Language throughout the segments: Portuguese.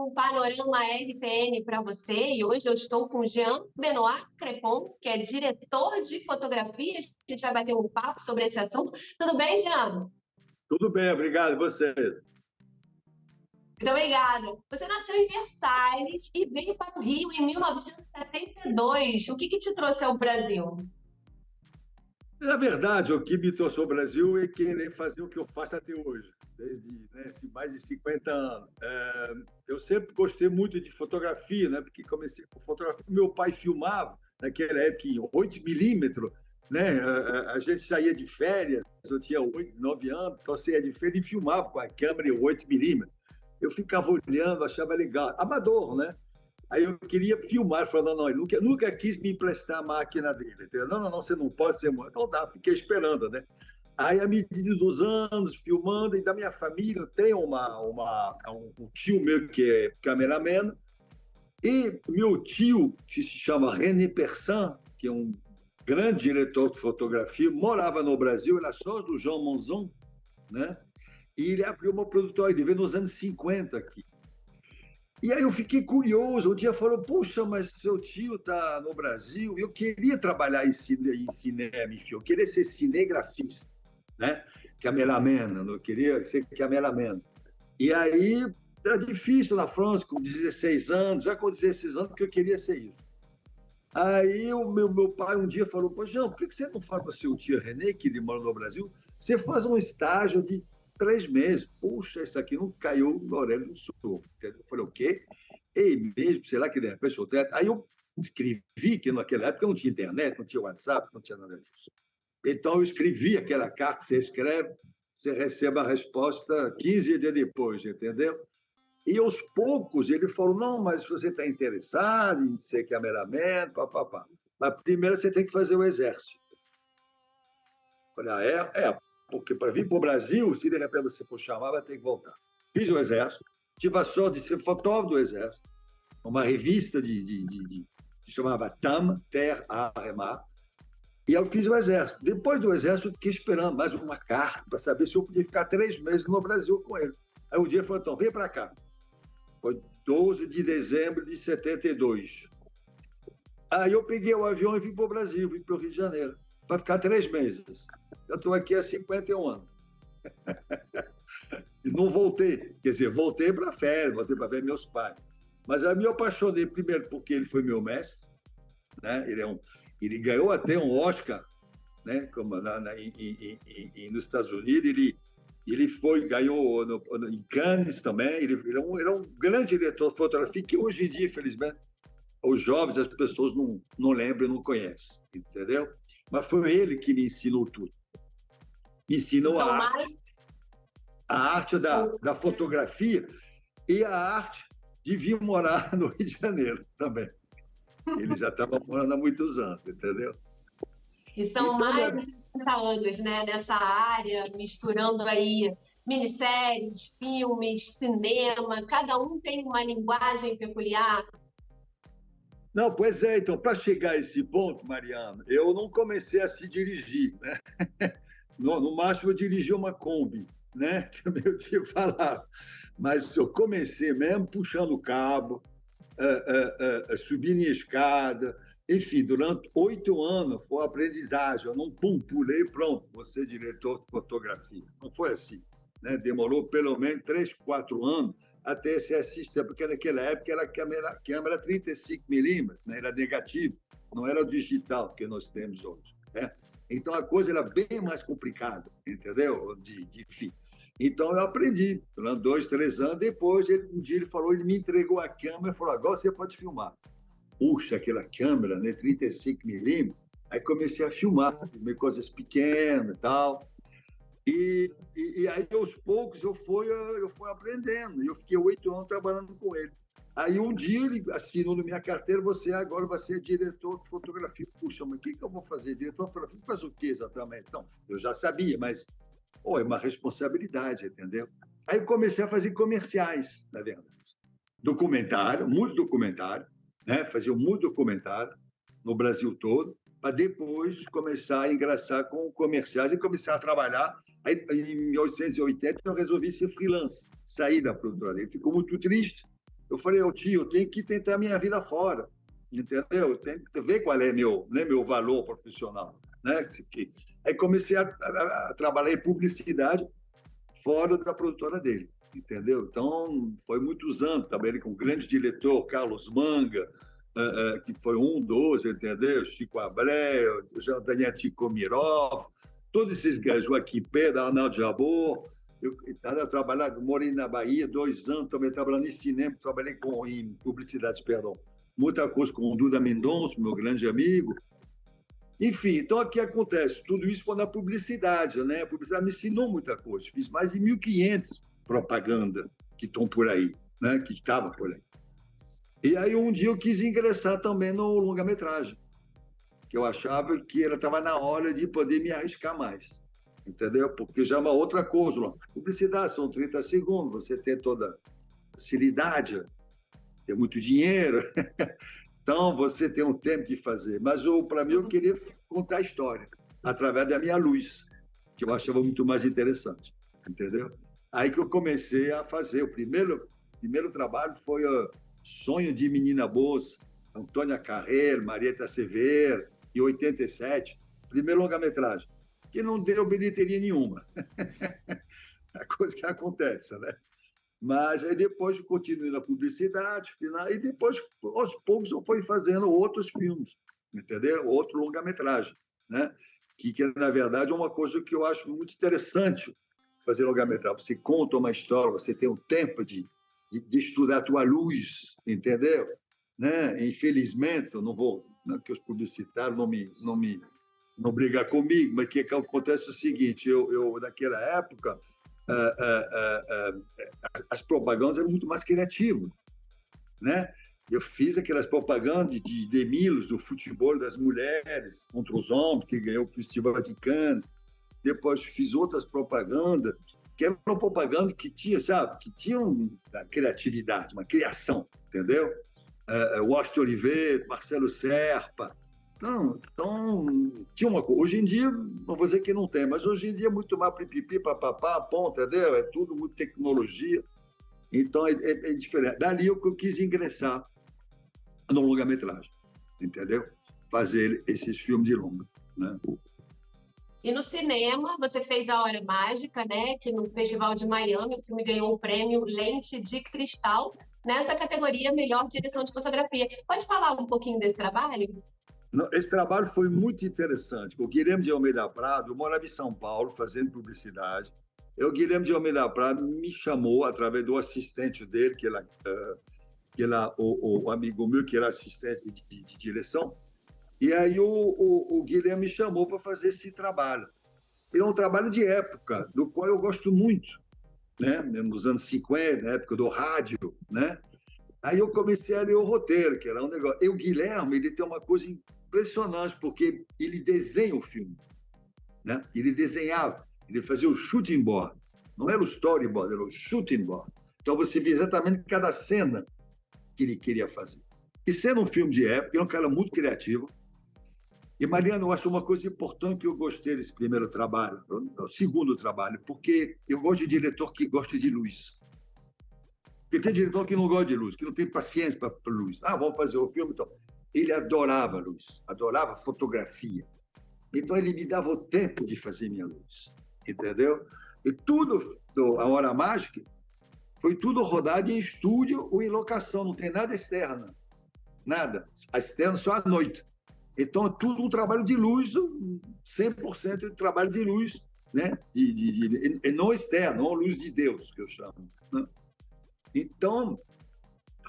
um panorama RTN para você e hoje eu estou com Jean Benoit Crepon, que é diretor de fotografia. A gente vai bater um papo sobre esse assunto. Tudo bem, Jean? Tudo bem, obrigado. E você? Muito obrigada. Você nasceu em Versalhes e veio para o Rio em 1972. O que te trouxe ao Brasil? Na verdade, o que me trouxe ao Brasil é querer fazer o que eu faço até hoje, desde mais de 50 anos. Eu sempre gostei muito de fotografia, né? Porque comecei com fotografia. Meu pai filmava, naquela época, em 8 milímetros. Né? A gente saía de férias, eu tinha 8, 9 anos, então saía de férias e filmava com a câmera em 8 milímetros. Eu ficava olhando, achava legal. Amador, né? Aí eu queria filmar, falando, não, ele nunca quis me emprestar a máquina dele. Entendeu? Não, você não pode ser... Então tá, fiquei esperando, né? Aí, à medida dos anos, filmando, e da minha família, tem um tio meu que é cameraman, e meu tio, que se chama René Persan, que é um grande diretor de fotografia, morava no Brasil, era sócio do Jean Monzon, né? E ele abriu uma produtora, ele veio nos anos 50 aqui. E aí eu fiquei curioso, um dia falou, puxa, mas seu tio está no Brasil, eu queria trabalhar em cinema, enfim, eu queria ser cinegrafista, né? Cameraman, eu queria ser cameraman. E aí era difícil na França, com 16 anos, já com 16 anos, porque eu queria ser isso. Aí o meu pai um dia falou, pô, Jean, por que você não fala para o seu tio René, que ele mora no Brasil, você faz um estágio de 3 meses. Puxa, isso aqui não caiu na orelha do sul. Eu falei, o quê? Ei, mesmo, sei lá que de repente eu teto. Aí eu escrevi, que naquela época não tinha internet, não tinha WhatsApp, não tinha nada disso. Então eu escrevi aquela carta, você escreve, você recebe a resposta 15 dias depois, entendeu? E aos poucos ele falou, não, mas você está interessado em ser cameraman, papapá. Mas primeiro você tem que fazer o exército. Eu falei, porque para vir para o Brasil, se de repente você for chamar, vai ter que voltar. Fiz o exército, tive a sorte de ser fotógrafo do exército, uma revista que chamava TAM, Terre, Ar et Mar, e eu fiz o exército. Depois do exército, eu fiquei esperando mais uma carta para saber se eu podia ficar 3 meses no Brasil com ele. Aí um dia ele falou, então, vem para cá. Foi 12 de dezembro de 72. Aí eu peguei o avião e vim para o Brasil, vim para o Rio de Janeiro, para ficar 3 meses. Eu estou aqui há 51 anos. E não voltei. Quer dizer, voltei para férias, voltei para ver meus pais. Mas eu me apaixonei primeiro porque ele foi meu mestre, né? Ele ganhou até um Oscar, né? Como nos Estados Unidos. Ele ganhou em Cannes também. Ele era um grande diretor de fotografia que hoje em dia, infelizmente, os jovens, as pessoas não lembram, não conhecem, entendeu? Mas foi ele que me ensinou tudo. Me ensinou a arte da fotografia e a arte de vir morar no Rio de Janeiro também. Ele já estava morando há muitos anos, entendeu? E são mais de 50 anos, né, nessa área, misturando aí minisséries, filmes, cinema, cada um tem uma linguagem peculiar. Não, pois é, então, para chegar a esse ponto, Mariana, eu não comecei a se dirigir, né? No máximo, eu dirigi uma Kombi, né? Que o meu tio falava. Mas eu comecei mesmo puxando o cabo, subindo em escada, enfim, durante 8 anos foi aprendizagem. Eu não pulei, pronto, você é diretor de fotografia. Não foi assim, né? Demorou pelo menos 3, 4 anos até ser assistente, porque naquela época era câmera 35mm, né? Era negativo, não era digital que nós temos hoje, né? Então a coisa era bem mais complicada, entendeu? Enfim. Então eu aprendi, durante 2, 3 anos. Depois, um dia ele me entregou a câmera e falou, agora você pode filmar. Puxa, aquela câmera, né? 35mm. Aí comecei a filmar, coisas pequenas e tal. E aí, aos poucos, eu fui aprendendo. Eu fiquei 8 anos trabalhando com ele. Aí, um dia, ele assinou na minha carteira, você agora vai ser diretor de fotografia. Puxa, mas o que eu vou fazer? Diretor de fotografia? Faz o quê exatamente? Então, eu já sabia, mas é uma responsabilidade, entendeu? Aí, eu comecei a fazer comerciais, na verdade. Documentário, muito documentário, né? Fazia muito documentário no Brasil todo, para depois começar a engraçar com comerciais e começar a trabalhar. Aí, em 1880, eu resolvi ser freelance, sair da produtora. Ele ficou muito triste, Eu falei, ô tio, eu tenho que tentar a minha vida fora, entendeu? Eu tenho que ver qual é meu valor profissional, né? Aí comecei a trabalhar em publicidade fora da produtora dele, entendeu? Então, foi muitos anos, trabalhei com o grande diretor, Carlos Manga, que foi um dos, entendeu? Chico Abreu, Daniel Ticomirov, todos esses gajos, Joaquim Pedro, Arnaldo Jabor. Eu trabalhava, morei na Bahia 2 anos, também trabalhando em cinema, trabalhei em publicidade, perdão. Muita coisa com o Duda Mendonça, meu grande amigo. Enfim, então aqui acontece, tudo isso foi na publicidade, né? A publicidade me ensinou muita coisa. Fiz mais de 1.500 propaganda que estão por aí, né? Que estavam por aí. E aí um dia eu quis ingressar também no longa-metragem, que eu achava que estava na hora de poder me arriscar mais, entendeu? Porque já é uma outra coisa. Publicidade são 30 segundos, você tem toda a facilidade, tem muito dinheiro, então você tem um tempo de fazer. Mas para mim eu queria contar a história através da minha luz, que eu achava muito mais interessante, entendeu? Aí que eu comecei a fazer. O primeiro trabalho foi Sonho de Menina Boa, Antônia Carreiro, Marieta Severo, em 87, primeiro longa-metragem, que não deu bilheteria nenhuma. A coisa que acontece, né? Mas aí depois eu continuei na publicidade, e depois, aos poucos, eu fui fazendo outros filmes, entendeu? Outro longa-metragem, né? Que, na verdade, é uma coisa que eu acho muito interessante fazer longa-metragem. Você conta uma história, você tem o tempo de estudar a tua luz, entendeu? Né? Infelizmente, eu não vou, né, que os publicitários não brigam comigo, mas o que acontece é o seguinte, eu naquela época, as propagandas eram muito mais criativas, né? Eu fiz aquelas propagandas de Demilos, do futebol das mulheres contra os homens, que ganhou o Festival de Cannes. Depois fiz outras propagandas, que eram propaganda que tinha, sabe, que tinham uma criatividade, uma criação, entendeu? Washington Oliveira, Marcelo Serpa. Então, tinha uma coisa. Hoje em dia, não vou dizer que não tem, mas hoje em dia é muito mais pipipi, papapá, ponto, entendeu? É tudo muito tecnologia. Então, é diferente. Dali eu quis ingressar no longa-metragem, entendeu? Fazer esses filmes de longa, né? E no cinema, você fez A Hora Mágica, né? Que no Festival de Miami, o filme ganhou o prêmio Lente de Cristal, nessa categoria Melhor Direção de Fotografia. Pode falar um pouquinho desse trabalho? Esse trabalho foi muito interessante. O Guilherme de Almeida Prado, eu morava em São Paulo, fazendo publicidade. O Guilherme de Almeida Prado me chamou, através do assistente dele, que era o amigo meu, que era assistente de direção. E aí o Guilherme me chamou para fazer esse trabalho. Ele é um trabalho de época, do qual eu gosto muito, né? Nos anos 50, na época do rádio, né? Aí eu comecei a ler o roteiro, que era um negócio. E o Guilherme, ele tem uma coisa impressionante, porque ele desenha o filme, né? Ele desenhava, ele fazia o shooting board. Não era o storyboard, era o shooting board. Então você via exatamente cada cena que ele queria fazer. E sendo um filme de época, ele é um cara muito criativo. E, Mariana, eu acho uma coisa importante que eu gostei desse primeiro trabalho, o segundo trabalho, porque eu gosto de diretor que gosta de luz. Porque tem diretor que não gosta de luz, que não tem paciência para luz. Vamos fazer o filme, então. Ele adorava luz, adorava fotografia. Então, ele me dava o tempo de fazer minha luz, entendeu? E tudo, A Hora Mágica, foi tudo rodado em estúdio ou em locação, não tem nada externo, nada. A externa só à noite. Então, é tudo um trabalho de luz, 100% de trabalho de luz, né? E não externo, não luz de Deus, que eu chamo, né? Então,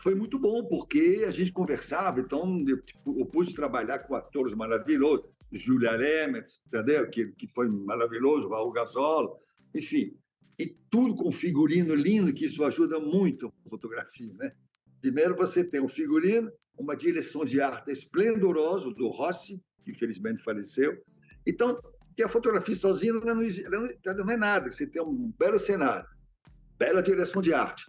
foi muito bom, porque a gente conversava. Então, eu pude trabalhar com atores maravilhosos, Julia Lemets, entendeu? Que foi maravilhoso, Raul Gazola, enfim. E tudo com figurino lindo, que isso ajuda muito a fotografia, né? Primeiro, você tem um figurino, uma direção de arte esplendorosa, do Rossi, que infelizmente faleceu. Então, que a fotografia sozinha não é nada. Você tem um belo cenário, bela direção de arte,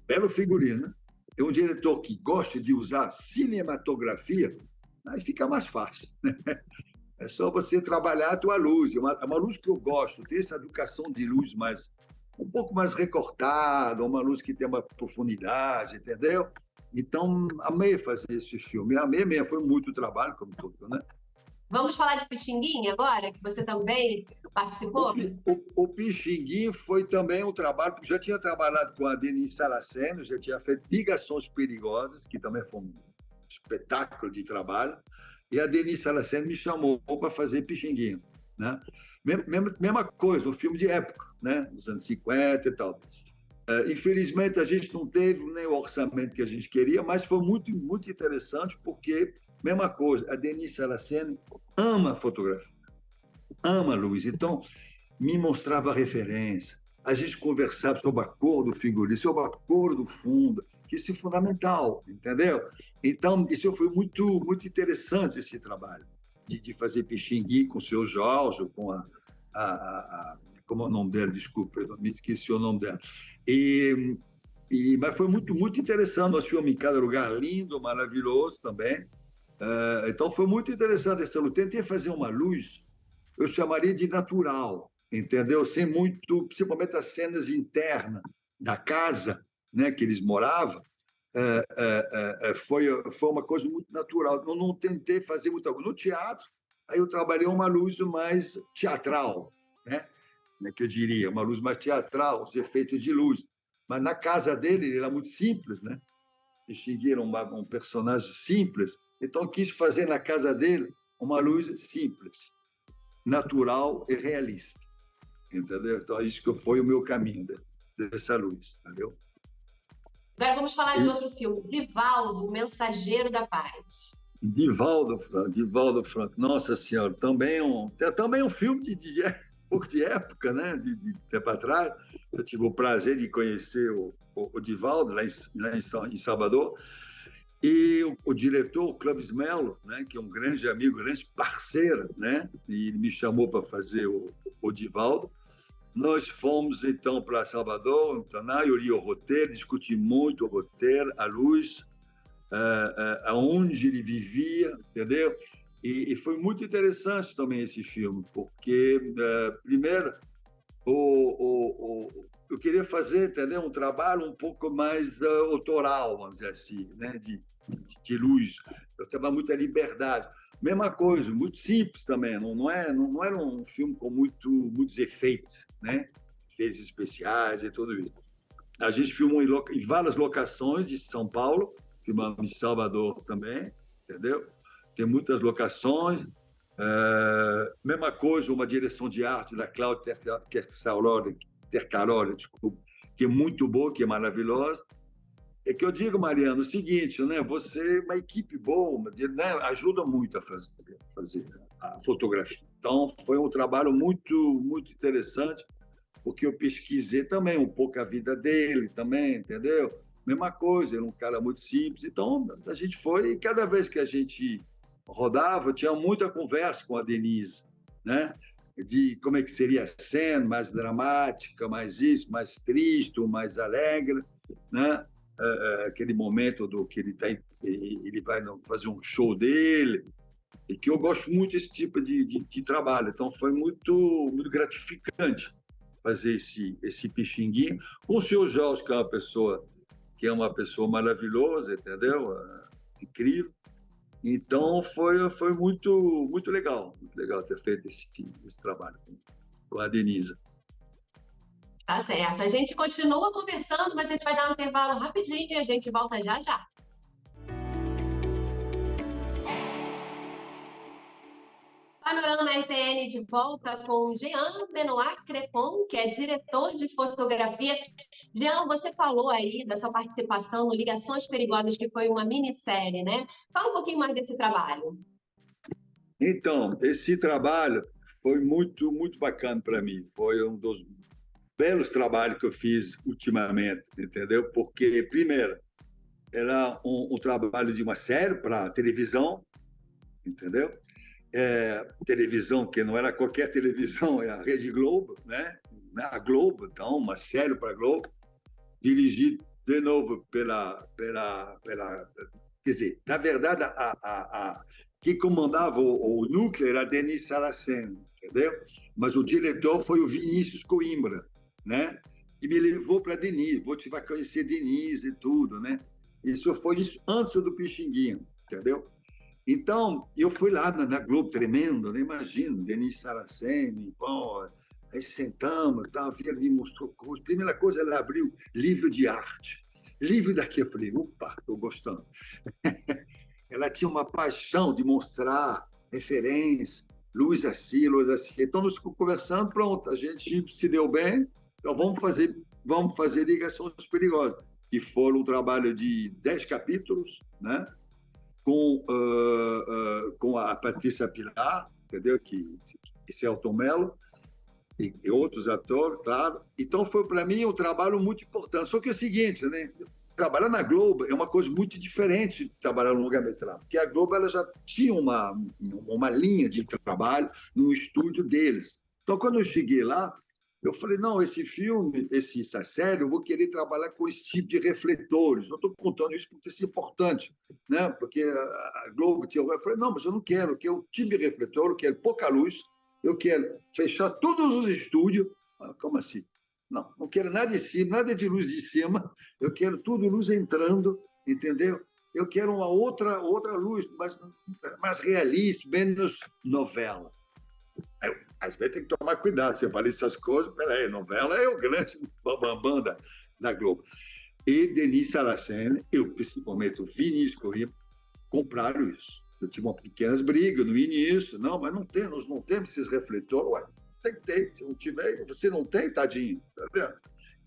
belo figurino. É um diretor que gosta de usar cinematografia, aí fica mais fácil, né? É só você trabalhar a tua luz. É uma luz que eu gosto, tem essa educação de luz mais um pouco mais recortada, uma luz que tem uma profundidade, entendeu? Então, amei fazer esse filme. Amei mesmo, foi muito trabalho, como tudo, né? Vamos falar de Pixinguinha agora, que você também participou? O Pixinguinha foi também um trabalho, porque já tinha trabalhado com a Denise Saraceno, já tinha feito Ligações Perigosas, que também foi um espetáculo de trabalho, e a Denise Saraceno me chamou para fazer Pixinguinha, né? Mesma coisa, um filme de época, né? Dos anos 50 e tal. Infelizmente, a gente não teve nem o orçamento que a gente queria, mas foi muito, muito interessante, porque, mesma coisa, a Denise Saraceno ama fotografia, ama luz. Então, me mostrava referência. A gente conversava sobre a cor do figurino, sobre a cor do fundo, que isso é fundamental, entendeu? Então, isso foi muito, muito interessante, esse trabalho, de fazer Pixinguinha com o seu Jorge, com como é o nome dela? Desculpa, eu me esqueci o nome dela. Mas foi muito, muito interessante. Nós filmamos em cada lugar lindo, maravilhoso também. Então, foi muito interessante essa luz. Tentei fazer uma luz, eu chamaria de natural, entendeu? Sem muito, principalmente as cenas internas da casa, né, que eles moravam, foi uma coisa muito natural. Eu não tentei fazer muita coisa. No teatro, aí eu trabalhei uma luz mais teatral, né? Que eu diria, uma luz mais teatral, os efeitos de luz. Mas na casa dele, ele era muito simples, né? Extinguiram um personagem simples, então quis fazer na casa dele uma luz simples, natural e realista, entendeu? Então isso que foi o meu caminho dessa luz, entendeu? Agora vamos falar de outro filme, Divaldo, Mensageiro da Paz. Divaldo Franco, nossa senhora, também um filme pouco de época, né? De tempo atrás. Eu tive o prazer de conhecer o Divaldo lá em Salvador. E o diretor, o Clóvis Melo, né, que é um grande amigo, grande parceiro, né, e ele me chamou para fazer o Divaldo. Nós fomos, então, para Salvador, eu li o roteiro, discuti muito o roteiro, a luz, aonde ele vivia, entendeu? E foi muito interessante também esse filme, porque, primeiro, eu queria fazer, entendeu, um trabalho um pouco mais autoral, vamos dizer assim, né, de luz. Eu tinha muita liberdade. Mesma coisa, muito simples também. Não era um filme com muitos efeitos, né, efeitos especiais e tudo isso. A gente filmou em várias locações de São Paulo, filmamos em Salvador também, entendeu? Tem muitas locações. Mesma coisa, uma direção de arte da Cláudia Tercaroli, desculpa, que é muito boa, que é maravilhosa. É que eu digo, Mariano, o seguinte, né? Você, uma equipe boa, né, ajuda muito a fazer a fotografia. Então, foi um trabalho muito, muito interessante, porque eu pesquisei também um pouco a vida dele também, entendeu? Mesma coisa, ele é um cara muito simples. Então, a gente foi, e cada vez que a gente rodava, tinha muita conversa com a Denise, né? De como é que seria a cena, mais dramática, mais isso, mais triste, mais alegre, né? Aquele momento que ele vai fazer um show dele, e que eu gosto muito desse tipo de trabalho. Então, foi muito, muito gratificante fazer esse Pixinguinha com o senhor Jorge, que é uma pessoa maravilhosa, entendeu? Incrível. Então, foi muito, muito legal ter feito esse trabalho com a Denise. Tá certo. A gente continua conversando, mas a gente vai dar um intervalo rapidinho e a gente volta já já. Panorama RTN de volta com Jean Benoit Crepon, que é diretor de fotografia. Jean, você falou aí da sua participação no Ligações Perigosas, que foi uma minissérie, né? Fala um pouquinho mais desse trabalho. Então, esse trabalho foi muito, muito bacana para mim. Foi um dos belos trabalhos que eu fiz ultimamente, entendeu? Porque, primeiro, era um trabalho de uma série para televisão, entendeu? Televisão que não era qualquer televisão, é a Rede Globo, né? A Globo, então, uma série para a Globo, dirigido de novo quer dizer, na verdade, quem comandava o núcleo era a Denise Saraceno, entendeu? Mas o diretor foi o Vinícius Coimbra, né? que me levou para Denise. Você vai conhecer Denise e tudo, né? Isso foi isso antes do Pixinguinha, entendeu? Então, eu fui lá na Globo, tremendo, né? Imagina, Denise Saraceni, bom, aí sentamos, tá, ela me mostrou coisas. Primeira coisa, ela abriu livro de arte. Livro daqui, eu falei, opa, estou gostando. Ela tinha uma paixão de mostrar referência, luz assim, luz assim. Então, nós ficamos conversando, pronto, a gente se deu bem, então vamos fazer Ligações Perigosas, que foram um trabalho de 10 capítulos, né? Com a Patrícia Pilar, entendeu? Que Celton Mello, e outros atores, claro. Então, foi para mim um trabalho muito importante. Só que é o seguinte, né? Trabalhar na Globo é uma coisa muito diferente de trabalhar no longa-metragem, porque a Globo ela já tinha uma linha de trabalho no estúdio deles. Então, quando eu cheguei lá, eu falei, não, esse filme, essa série, eu vou querer trabalhar com esse tipo de refletores. Eu estou contando isso porque isso é importante, né? Porque a Globo tinha... Eu falei, não, mas eu não quero, eu quero um tipo de refletor, eu quero pouca luz, eu quero fechar todos os estúdios. Como assim? Não, não quero nada de cima, nada de luz de cima, eu quero tudo luz entrando, entendeu? Eu quero uma outra luz, mais realista, menos novela. Às vezes tem que tomar cuidado, você fala essas coisas, peraí, novela é o grande bambam da Globo. E Denise Saraceni, eu principalmente o Vinícius Corrêa, compraram isso. Eu tive umas pequenas brigas no início, não, mas nós não temos esses refletores. Ué, tem que ter, se não tiver, você não tem, tadinho, tá vendo?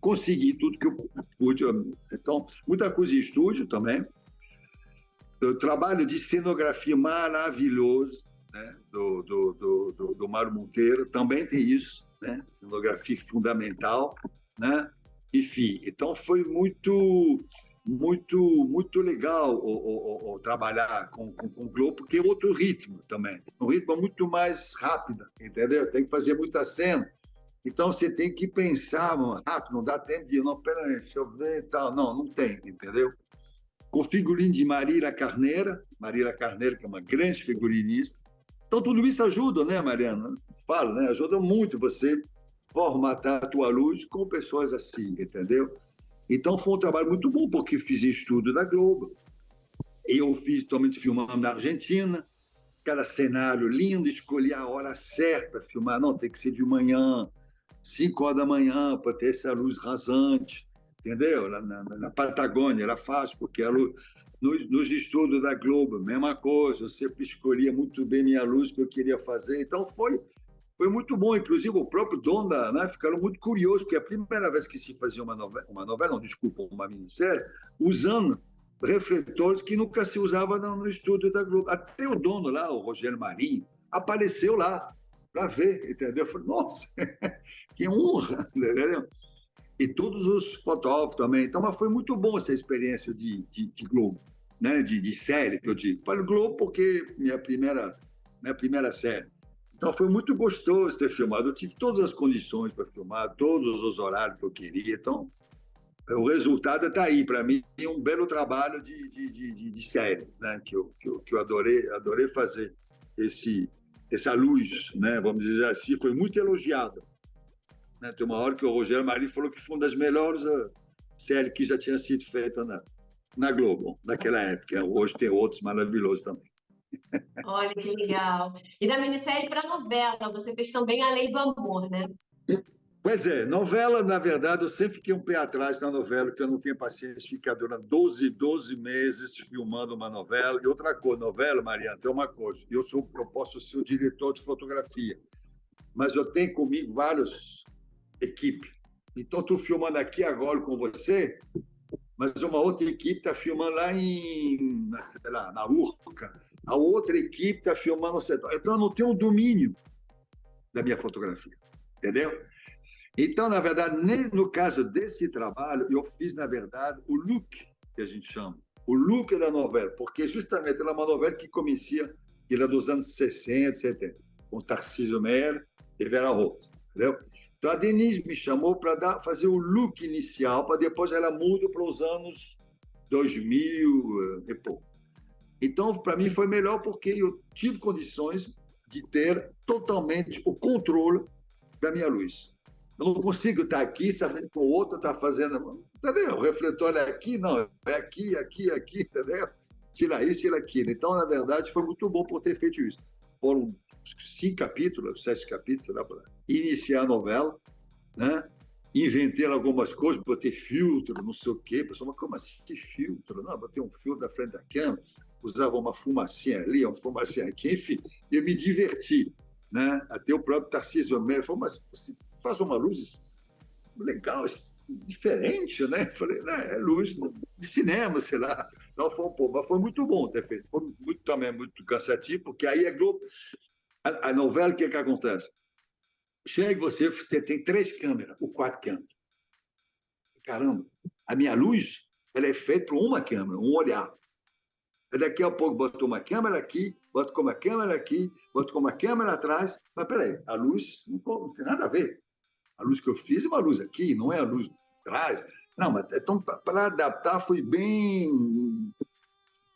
Consegui tudo que eu pude. Então, muita coisa em estúdio também. O trabalho de cenografia maravilhoso, né? do Mário Monteiro, também tem isso, né? Cenografia fundamental, né? Enfim, então foi muito legal trabalhar com o Globo, porque é outro ritmo também, um ritmo muito mais rápido, entendeu? Tem que fazer muita cena, então você tem que pensar rápido, não dá tempo de, não, peraí, deixa eu ver e tal, não tem, entendeu? Com figurino de Marília Carneiro, que é uma grande figurinista. Então, tudo isso ajuda, né, Mariana? Falo, né? Ajuda muito você formatar a tua luz com pessoas assim, entendeu? Então, foi um trabalho muito bom, porque eu fiz estudo da Globo. Eu fiz também filmando na Argentina, cada cenário lindo, escolhi a hora certa para filmar. Não, tem que ser de manhã, 5 horas da manhã, para ter essa luz rasante, entendeu? Na Patagônia era fácil, porque a luz... Nos estudos da Globo, mesma coisa, eu sempre escolhia muito bem minha luz que eu queria fazer, então foi muito bom, inclusive o próprio dono ficaram muito curiosos, porque é a primeira vez que se fazia uma minissérie, usando refletores que nunca se usava no estúdio da Globo. Até o dono lá, o Rogério Marinho, apareceu lá para ver, entendeu? Eu falei, nossa, que honra, entendeu? E todos os fotógrafos também. Então, mas foi muito bom essa experiência de Globo, né? de série, que eu digo. Falo Globo porque minha primeira série. Então, foi muito gostoso ter filmado. Eu tive todas as condições para filmar, todos os horários que eu queria. Então, o resultado está aí. Para mim, é um belo trabalho de série, né? que eu adorei fazer essa luz, né? Vamos dizer assim, foi muito elogiado. Né? Tem uma hora que o Rogério Marinho falou que foi uma das melhores séries que já tinha sido feita na Globo, naquela época. Hoje tem outros maravilhosos também. Olha que legal. E da minissérie para novela, você fez também A Lei do Amor, né? Pois é, novela, na verdade, eu sempre fiquei um pé atrás na novela, porque eu não tenho paciência de ficar durante 12 meses filmando uma novela. E outra coisa, novela, Mariana, tem uma coisa, eu posso ser o diretor de fotografia, mas eu tenho comigo vários equipe. Então, estou filmando aqui agora com você, mas uma outra equipe está filmando lá na Urca. A outra equipe está filmando no setor. Então, eu não tenho um domínio da minha fotografia, entendeu? Então, na verdade, nem no caso desse trabalho, eu fiz, na verdade, o look, que a gente chama, o look da novela, porque justamente ela é uma novela que comecia, ela é dos anos 60, 70, com Tarcísio Meyer e Vera Rose, entendeu? Então, a Denise me chamou para fazer o look inicial, para depois ela muda para os anos 2000 e pouco. Então, para mim, foi melhor porque eu tive condições de ter totalmente o controle da minha luz. Eu não consigo estar aqui sabendo que o outro está fazendo. Entendeu? O refletor é aqui, não, é aqui, aqui, aqui, entendeu? Tira isso, tira aquilo. Então, na verdade, foi muito bom por ter feito isso. Foram 5 capítulos, 7 capítulos, sei lá, para iniciar a novela, né? Inventei algumas coisas, botei filtro, não sei o quê. Pessoal, mas como assim filtro? Não, botei um filtro da frente da câmera, usava uma fumacinha ali, uma fumacinha aqui, enfim, eu me diverti, né? Até o próprio Tarcísio Meira falou, mas você faz uma luz legal, diferente, né? Falei, né, é luz de cinema, sei lá. Não, mas foi muito bom ter feito. Foi muito, também muito cansativo, porque aí é Globo. A novela, o que acontece? Chega você tem 3 câmeras, ou 4 câmeras. Caramba, a minha luz ela é feita por uma câmera, um olhar. Daqui a pouco boto uma câmera aqui, boto com uma câmera aqui, boto com uma câmera atrás. Mas peraí, a luz não tem nada a ver. A luz que eu fiz é uma luz aqui, não é a luz de trás. Não, mas então, para adaptar foi bem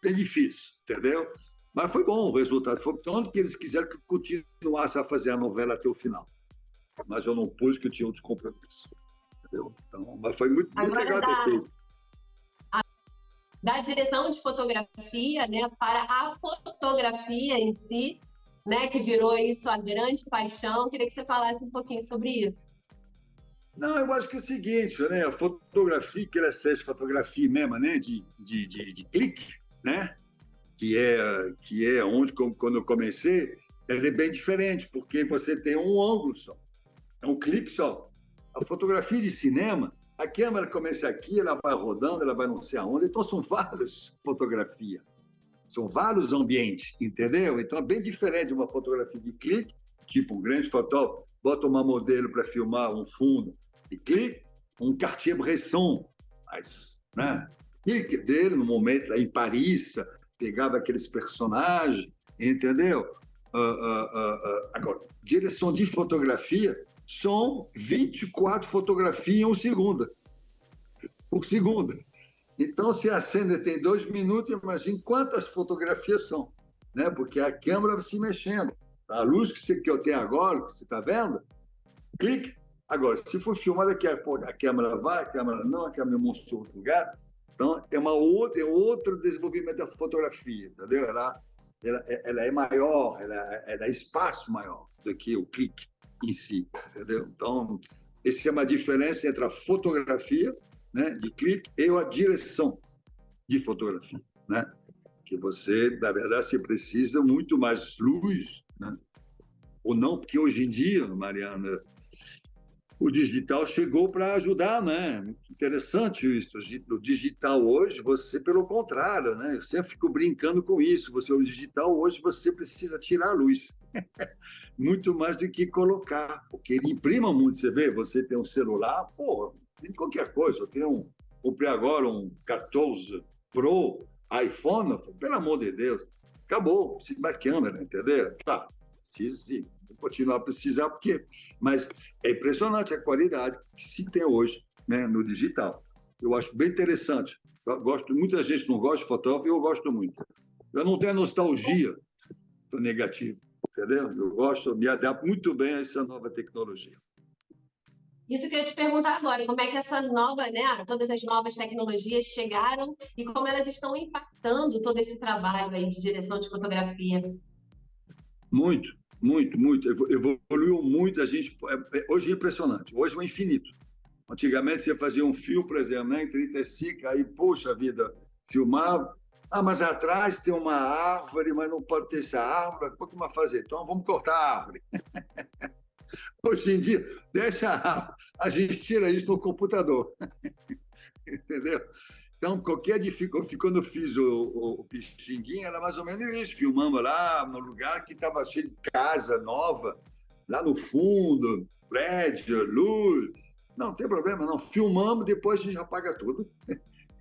difícil, entendeu? Mas foi bom o resultado. Foi tanto que eles quiseram que eu continuasse a fazer a novela até o final. Mas eu não pus, que eu tinha outros compromissos. Entendeu? Então, mas foi muito legal ter feito. Da direção de fotografia, né, para a fotografia em si, né, que virou isso a grande paixão. Queria que você falasse um pouquinho sobre isso. Não, eu acho que é o seguinte, né, a fotografia, que ela seja fotografia mesmo, né, de clique, né, que é onde, quando eu comecei, ela é bem diferente, porque você tem um ângulo só, é um clique só. A fotografia de cinema, a câmera começa aqui, ela vai rodando, ela vai não sei aonde, então são várias fotografias, são vários ambientes, entendeu? Então é bem diferente de uma fotografia de clique, tipo um grande fotógrafo, bota uma modelo para filmar um fundo e clique, um Cartier-Bresson, mas, né? Clique dele no momento lá em Paris, pegava aqueles personagens, entendeu? Agora, direção de fotografia são 24 fotografias em um segundo. Por segundo. Então, se a cena tem 2 minutos, imagine quantas fotografias são, né? Porque a câmera vai se mexendo. A luz que eu tenho agora, que você está vendo, clique. Agora, se for filmado aqui, a câmera vai, a câmera não, a câmera mostra em outro lugar. Então, é outro desenvolvimento da fotografia, entendeu? Ela é maior, ela é espaço maior do que o clique em si, entendeu? Então, essa é uma diferença entre a fotografia, né, de clique e a direção de fotografia, né? Que você, na verdade, você precisa muito mais luz, né? Ou não, porque hoje em dia, Mariana, o digital chegou para ajudar, né? Muito interessante isso. O digital hoje, você, pelo contrário, né? Eu sempre fico brincando com isso. O digital hoje, você precisa tirar a luz. Muito mais do que colocar, porque ele imprima muito. Você vê, você tem um celular, pô, tem qualquer coisa. Comprei agora um 14 Pro iPhone, pelo amor de Deus, acabou, precisa mais câmera, entendeu? Tá, precisa sim, vou continuar a precisar, mas é impressionante a qualidade que se tem hoje, né, no digital. Eu acho bem interessante. Muita gente não gosta de fotógrafo, eu gosto muito. Eu não tenho nostalgia do negativo, entendeu? Eu me adapto muito bem a essa nova tecnologia. Isso que eu ia te perguntar agora, como é que todas as novas tecnologias chegaram e como elas estão impactando todo esse trabalho aí de direção de fotografia? Muito, muito, muito. Evoluiu muito. Hoje é impressionante. Hoje é um infinito. Antigamente você fazia um filme, por exemplo, né, em 35, aí, poxa vida, filmava. Mas atrás tem uma árvore, mas não pode ter essa árvore. Como vai fazer? Então vamos cortar a árvore. Hoje em dia, deixa a árvore. A gente tira isso no computador. Entendeu? Então, qualquer dificuldade, quando eu fiz o Pixinguinha, era mais ou menos isso. Filmamos lá no lugar que estava cheio de casa nova, lá no fundo, prédio, luz. Não tem problema, não. Filmamos, depois a gente apaga tudo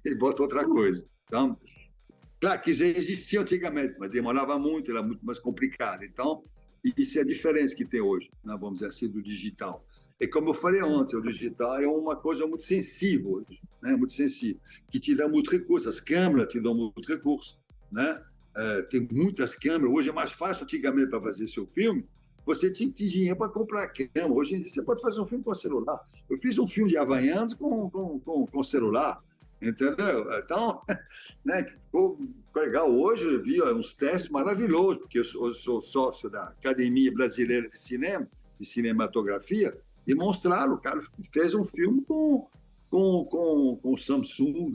e bota outra coisa. Então, claro que já existia antigamente, mas demorava muito, era muito mais complicado. Então, isso é a diferença que tem hoje, né? Vamos dizer assim, do digital. E como eu falei antes, o digital é uma coisa muito sensível hoje, né? Muito sensível, que te dá muito recurso. As câmeras te dão muito recurso, né? Tem muitas câmeras. Hoje é mais fácil, antigamente, para fazer seu filme, você tinha que ter dinheiro para comprar câmera. Hoje em dia você pode fazer um filme com celular. Eu fiz um filme de Havaianas com celular, entendeu? Então, né, ficou legal. Hoje eu vi uns testes maravilhosos, porque eu sou sócio da Academia Brasileira de Cinema, de Cinematografia, e mostraram, o cara fez um filme com Samsung,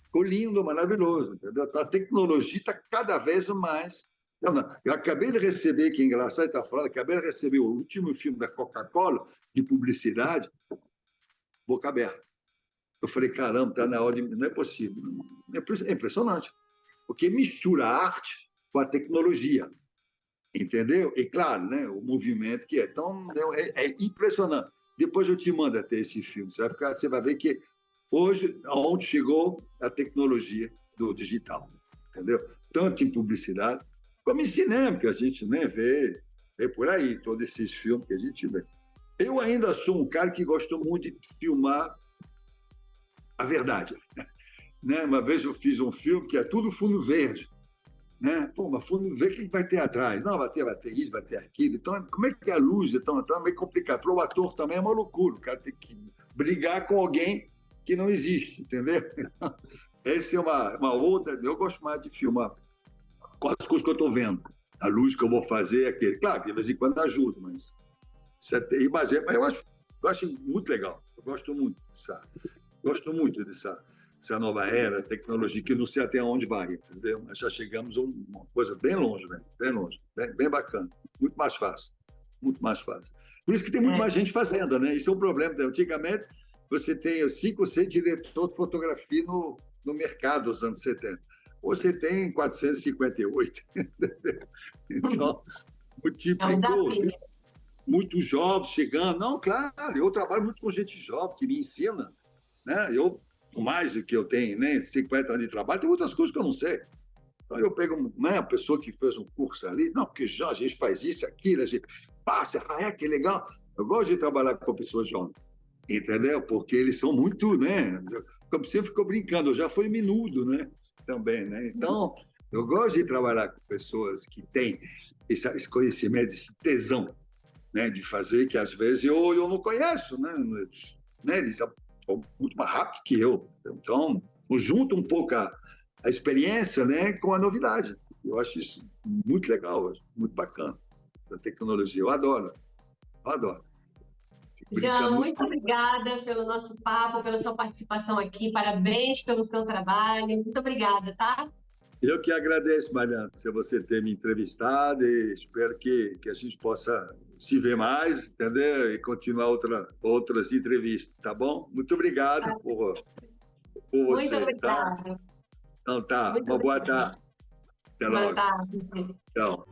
ficou lindo, maravilhoso, entendeu? A tecnologia está cada vez mais... Eu acabei de receber, que é engraçado estar falando, acabei de receber o último filme da Coca-Cola, de publicidade, boca aberta. Eu falei, caramba, está na hora de... Não é possível. É impressionante, porque mistura a arte com a tecnologia, entendeu? E, claro, né, o movimento que é. Então, é impressionante. Depois eu te mando até esse filme. Você vai ver que hoje, aonde chegou a tecnologia do digital, entendeu? Tanto em publicidade, como em cinema, que a gente, né, vê por aí, todos esses filmes que a gente vê. Eu ainda sou um cara que gosta muito de filmar a verdade, né? Uma vez eu fiz um filme que é tudo fundo verde, né? Pô, mas fundo verde, o que vai ter atrás? Não, vai ter isso, vai ter aquilo. Então, como é que é a luz? Então é meio complicado. Para o ator também é uma loucura. O cara tem que brigar com alguém que não existe, entendeu? Essa é uma outra... Eu gosto mais de filmar com as coisas que eu estou vendo. A luz que eu vou fazer é aquele. Claro, de vez em quando ajuda, mas eu acho muito legal. Eu gosto muito dessa nova era, tecnologia, que não sei até onde vai, entendeu? Mas já chegamos a uma coisa bem longe, né? Bem longe, bem bacana. Muito mais fácil. Muito mais fácil. Por isso que tem muito mais gente fazendo, né? Isso é um problema. Antigamente, você tem 5 ou 6 diretores de fotografia no mercado dos anos 70. Você tem 458. Então, multiplicou. Muitos jovens chegando. Não, claro, eu trabalho muito com gente jovem que me ensina. Né? Eu, por mais do que eu tenho, né, 50 anos de trabalho, tem muitas coisas que eu não sei. Então, eu pego uma pessoa que fez um curso ali, não, porque já a gente faz isso, aquilo, a gente passa, que legal. Eu gosto de trabalhar com pessoas jovens, entendeu? Porque eles são muito, né? Como sempre ficou brincando, eu já fui minudo, né? Também, né? Então, eu gosto de trabalhar com pessoas que têm esse conhecimento, esse tesão, né? De fazer que às vezes eu não conheço, né? Eles são muito mais rápido que eu. Então, eu junto um pouco a experiência, né, com a novidade. Eu acho isso muito legal, muito bacana. A tecnologia, eu adoro. Jean, muito obrigada pelo nosso papo, pela sua participação aqui. Parabéns pelo seu trabalho. Muito obrigada, tá? Eu que agradeço, Mariana, por você ter me entrevistado e espero que a gente possa se ver mais, entendeu? E continuar outras entrevistas, tá bom? Muito obrigado por você. Muito obrigada. Tá? Então tá, uma boa tarde. Até logo. Boa tarde. Tchau.